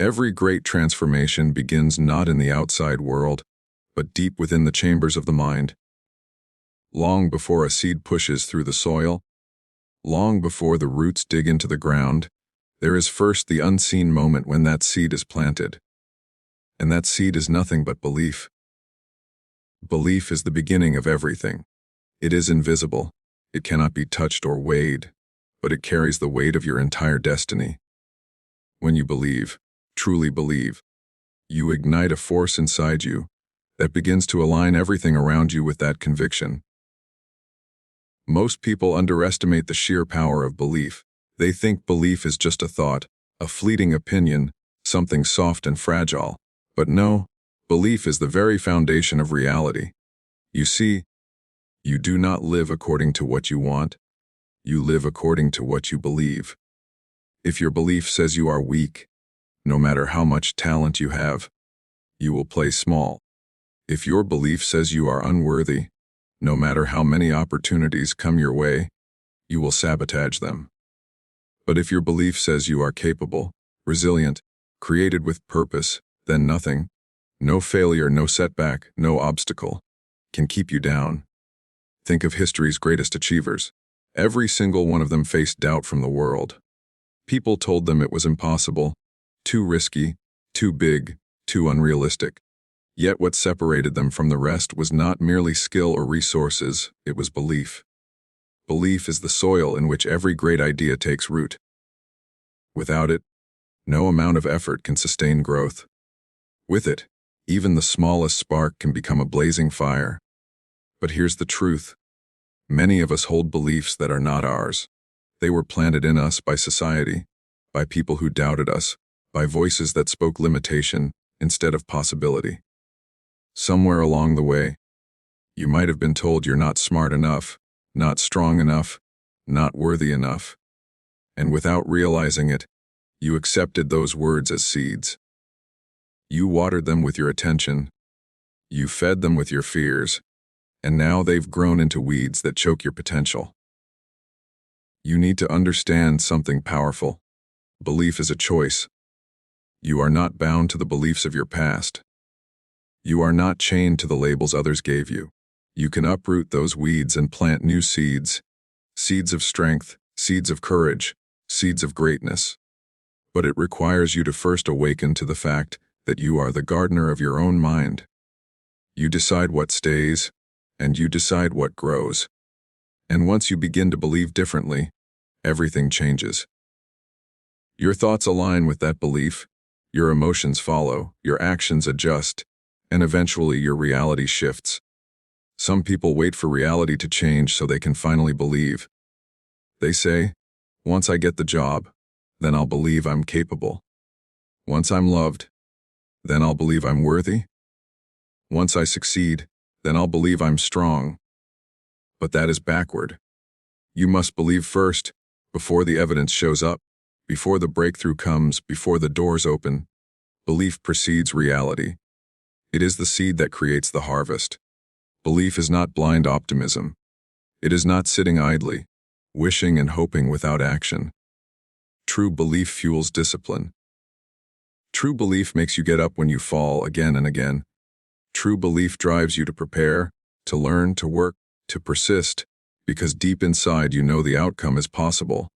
Every great transformation begins not in the outside world, but deep within the chambers of the mind. Long before a seed pushes through the soil, long before the roots dig into the ground, there is first the unseen moment when that seed is planted. And that seed is nothing but belief. Belief is the beginning of everything. It is invisible. It cannot be touched or weighed, but it carries the weight of your entire destiny. When you believe, truly believe, you ignite a force inside you that begins to align everything around you with that conviction. Most people underestimate the sheer power of belief. They think belief is just a thought, a fleeting opinion, something soft and fragile. But no, belief is the very foundation of reality. You see, you do not live according to what you want. You live according to what you believe. If your belief says you are weak, no matter how much talent you have, you will play small. If your belief says you are unworthy, no matter how many opportunities come your way, you will sabotage them. But if your belief says you are capable, resilient, created with purpose, then nothing, no failure, no setback, no obstacle, can keep you down. Think of history's greatest achievers. Every single one of them faced doubt from the world. People told them it was impossible, too risky, too big, too unrealistic. Yet what separated them from the rest was not merely skill or resources, it was belief. Belief is the soil in which every great idea takes root. Without it, no amount of effort can sustain growth. With it, even the smallest spark can become a blazing fire. But here's the truth. Many of us hold beliefs that are not ours. They were planted in us by society, by people who doubted us, by voices that spoke limitation instead of possibility. Somewhere along the way, you might have been told you're not smart enough, not strong enough, not worthy enough. And without realizing it, you accepted those words as seeds. You watered them with your attention, you fed them with your fears, and now they've grown into weeds that choke your potential. You need to understand something powerful. Belief is a choice. You are not bound to the beliefs of your past. You are not chained to the labels others gave you. You can uproot those weeds and plant new seeds. Seeds of strength, seeds of courage, seeds of greatness. But it requires you to first awaken to the fact that you are the gardener of your own mind. You decide what stays, and you decide what grows. And once you begin to believe differently, everything changes. Your thoughts align with that belief, your emotions follow, your actions adjust, and eventually your reality shifts. Some people wait for reality to change so they can finally believe. They say, once I get the job, then I'll believe I'm capable. Once I'm loved, then I'll believe I'm worthy. Once I succeed, then I'll believe I'm strong. But that is backward. You must believe first, before the evidence shows up, before the breakthrough comes, before the doors open. Belief precedes reality. It is the seed that creates the harvest. Belief is not blind optimism. It is not sitting idly, wishing and hoping without action. True belief fuels discipline. True belief makes you get up when you fall again and again. True belief drives you to prepare, to learn, to work, to persist, because deep inside you know the outcome is possible.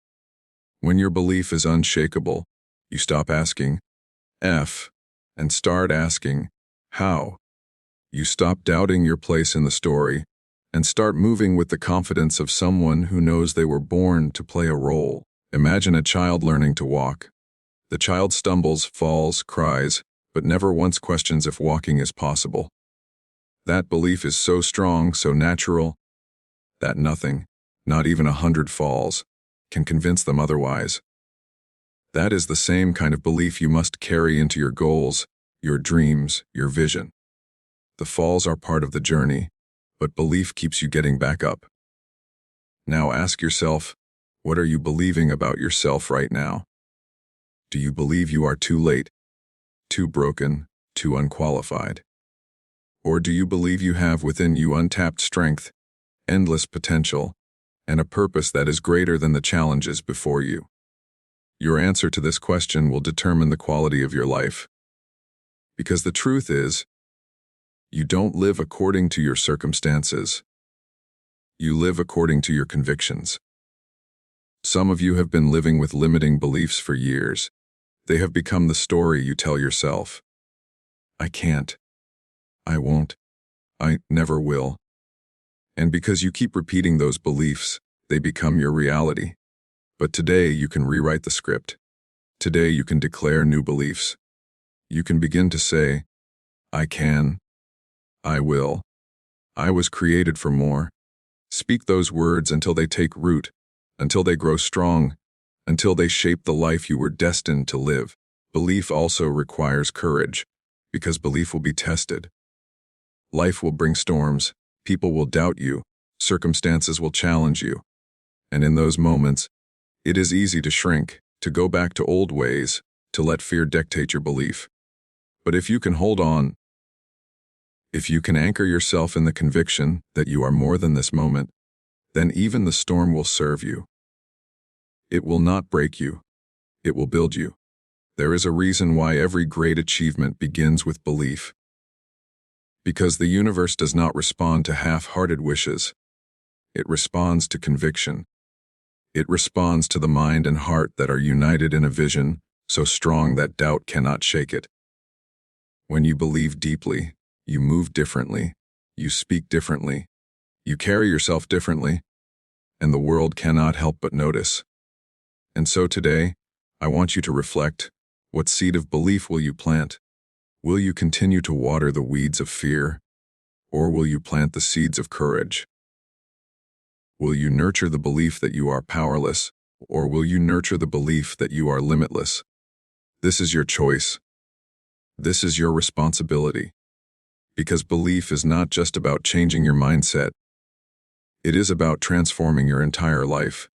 When your belief is unshakable, you stop asking, F, and start asking, how? You stop doubting your place in the story and start moving with the confidence of someone who knows they were born to play a role. Imagine a child learning to walk. The child stumbles, falls, cries, but never once questions if walking is possible. That belief is so strong, so natural, that nothing, not even 100 falls, can convince them otherwise. That is the same kind of belief you must carry into your goals, your dreams, your vision. The falls are part of the journey, but belief keeps you getting back up. Now ask yourself, what are you believing about yourself right now? Do you believe you are too late, too broken, too unqualified? Or do you believe you have within you untapped strength, endless potential, and a purpose that is greater than the challenges before you? Your answer to this question will determine the quality of your life. Because the truth is, you don't live according to your circumstances. You live according to your convictions. Some of you have been living with limiting beliefs for years. They have become the story you tell yourself. I can't. I won't. I never will. And because you keep repeating those beliefs, they become your reality. But today you can rewrite the script. Today you can declare new beliefs. You can begin to say, I can. I will. I was created for more. Speak those words until they take root, until they grow strong, until they shape the life you were destined to live. Belief also requires courage, because belief will be tested. Life will bring storms, people will doubt you, circumstances will challenge you. And in those moments, it is easy to shrink, to go back to old ways, to let fear dictate your belief. But if you can hold on, if you can anchor yourself in the conviction that you are more than this moment, then even the storm will serve you. It will not break you. It will build you. There is a reason why every great achievement begins with belief. Because the universe does not respond to half-hearted wishes. It responds to conviction. It responds to the mind and heart that are united in a vision so strong that doubt cannot shake it. When you believe deeply, you move differently, you speak differently, you carry yourself differently, and the world cannot help but notice. And so today, I want you to reflect, what seed of belief will you plant? Will you continue to water the weeds of fear, or will you plant the seeds of courage? Will you nurture the belief that you are powerless, or will you nurture the belief that you are limitless? This is your choice. This is your responsibility. Because belief is not just about changing your mindset. It is about transforming your entire life.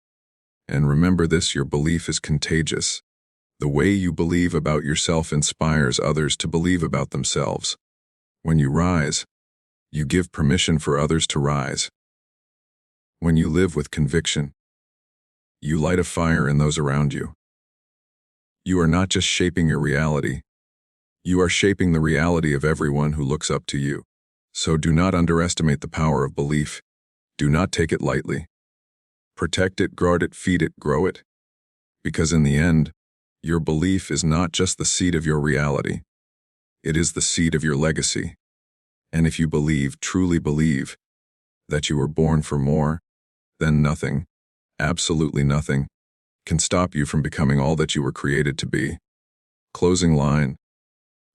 And remember this, your belief is contagious. The way you believe about yourself inspires others to believe about themselves. When you rise, you give permission for others to rise. When you live with conviction, you light a fire in those around you. You are not just shaping your reality. You are shaping the reality of everyone who looks up to you. So do not underestimate the power of belief. Do not take it lightly. Protect it, guard it, feed it, grow it. Because in the end, your belief is not just the seed of your reality. It is the seed of your legacy. And if you believe, truly believe, that you were born for more, then nothing, absolutely nothing, can stop you from becoming all that you were created to be. Closing line.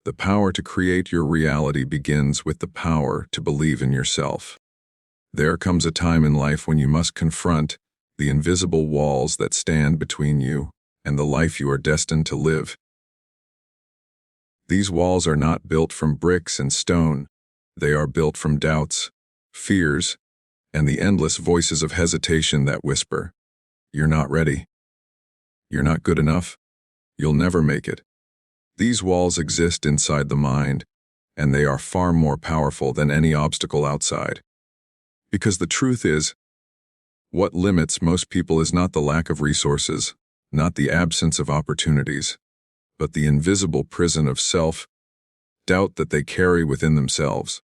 The power to create your reality begins with the power to believe in yourself. There comes a time in life when you must confront the invisible walls that stand between you and the life you are destined to live. These walls are not built from bricks and stone. They are built from doubts, fears, and the endless voices of hesitation that whisper, "You're not ready. You're not good enough. You'll never make it." These walls exist inside the mind, and they are far more powerful than any obstacle outside. Because the truth is, what limits most people is not the lack of resources, not the absence of opportunities, but the invisible prison of self-doubt that they carry within themselves.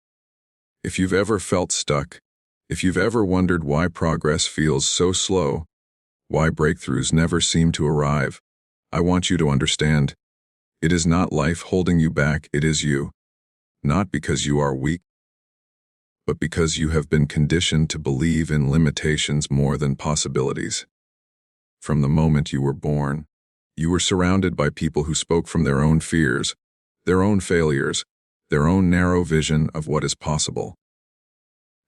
If you've ever felt stuck, if you've ever wondered why progress feels so slow, why breakthroughs never seem to arrive, I want you to understand, it is not life holding you back, it is you. Not because you are weak, but because you have been conditioned to believe in limitations more than possibilities. From the moment you were born, you were surrounded by people who spoke from their own fears, their own failures, their own narrow vision of what is possible.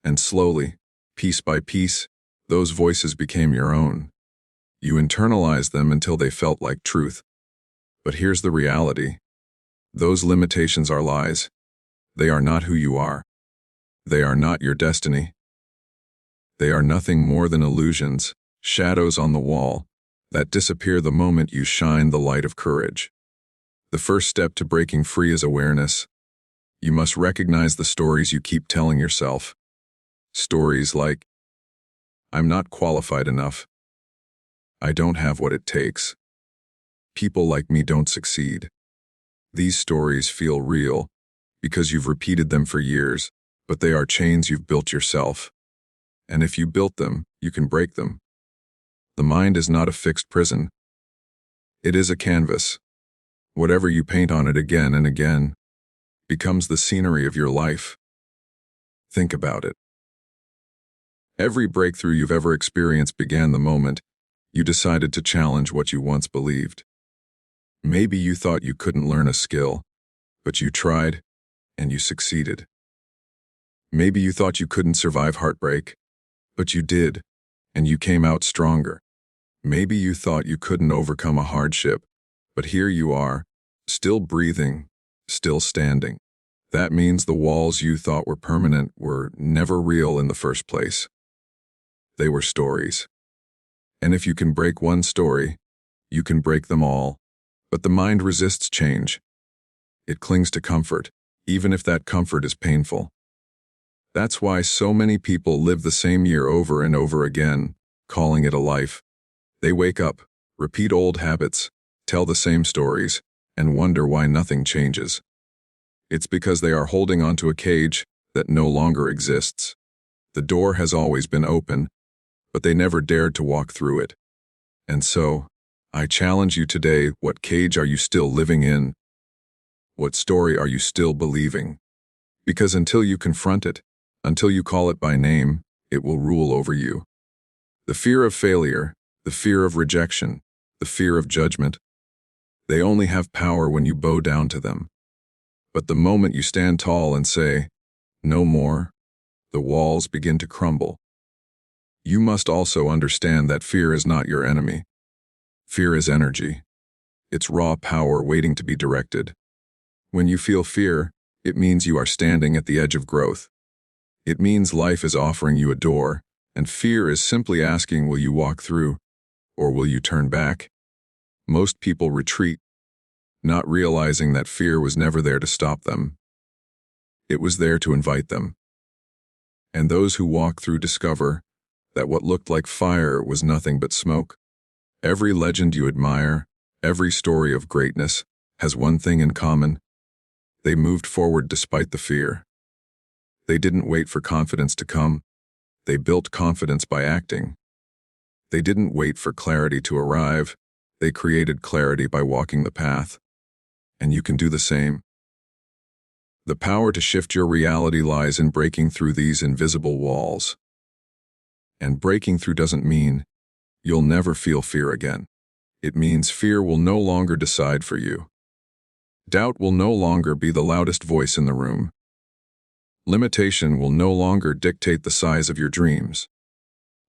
And slowly, piece by piece, those voices became your own. You internalized them until they felt like truth. But here's the reality. Those limitations are lies. They are not who you are. They are not your destiny. They are nothing more than illusions, shadows on the wall, that disappear the moment you shine the light of courage. The first step to breaking free is awareness. You must recognize the stories you keep telling yourself. Stories like, "I'm not qualified enough. I don't have what it takes. People like me don't succeed. These stories feel real because you've repeated them for years, but they are chains you've built yourself. And if you built them, you can break them. The mind is not a fixed prison. It is a canvas. Whatever you paint on it again and again becomes the scenery of your life. Think about it. Every breakthrough you've ever experienced began the moment you decided to challenge what you once believed. Maybe you thought you couldn't learn a skill, but you tried, and you succeeded. Maybe you thought you couldn't survive heartbreak, but you did, and you came out stronger. Maybe you thought you couldn't overcome a hardship, but here you are, still breathing, still standing. That means the walls you thought were permanent were never real in the first place. They were stories. And if you can break one story, you can break them all. But the mind resists change. It clings to comfort, even if that comfort is painful. That's why so many people live the same year over and over again, calling it a life. They wake up, repeat old habits, tell the same stories, and wonder why nothing changes. It's because they are holding onto a cage that no longer exists. The door has always been open, but they never dared to walk through it. And so, I challenge you today, what cage are you still living in? What story are you still believing? Because until you confront it, until you call it by name, it will rule over you. The fear of failure, the fear of rejection, the fear of judgment, they only have power when you bow down to them. But the moment you stand tall and say, "No more," the walls begin to crumble. You must also understand that fear is not your enemy. Fear is energy. It's raw power waiting to be directed. When you feel fear, it means you are standing at the edge of growth. It means life is offering you a door, and fear is simply asking, will you walk through, or will you turn back? Most people retreat, not realizing that fear was never there to stop them. It was there to invite them. And those who walk through discover that what looked like fire was nothing but smoke. Every legend you admire, every story of greatness, has one thing in common. They moved forward despite the fear. They didn't wait for confidence to come. They built confidence by acting. They didn't wait for clarity to arrive. They created clarity by walking the path. And you can do the same. The power to shift your reality lies in breaking through these invisible walls. And breaking through doesn't mean you'll never feel fear again. It means fear will no longer decide for you. Doubt will no longer be the loudest voice in the room. Limitation will no longer dictate the size of your dreams.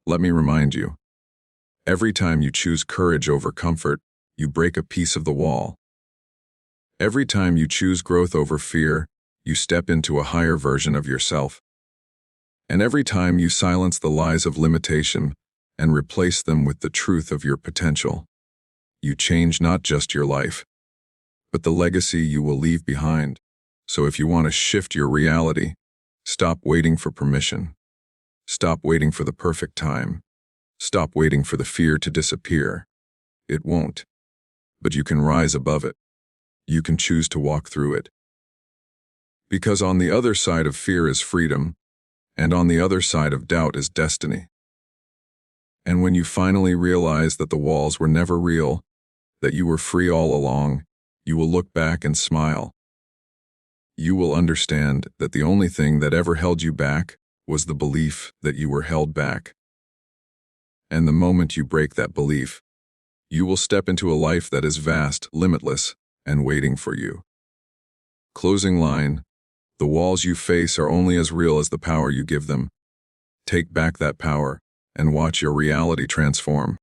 Let me remind you, every time you choose courage over comfort, you break a piece of the wall. Every time you choose growth over fear, you step into a higher version of yourself. And every time you silence the lies of limitation and replace them with the truth of your potential, you change not just your life, but the legacy you will leave behind. So if you want to shift your reality, stop waiting for permission. Stop waiting for the perfect time. Stop waiting for the fear to disappear. It won't. But you can rise above it. You can choose to walk through it. Because on the other side of fear is freedom, and on the other side of doubt is destiny. And when you finally realize that the walls were never real, that you were free all along, you will look back and smile. You will understand that the only thing that ever held you back was the belief that you were held back. And the moment you break that belief, you will step into a life that is vast, limitless, and waiting for you. Closing line, the walls you face are only as real as the power you give them. Take back that power and watch your reality transform.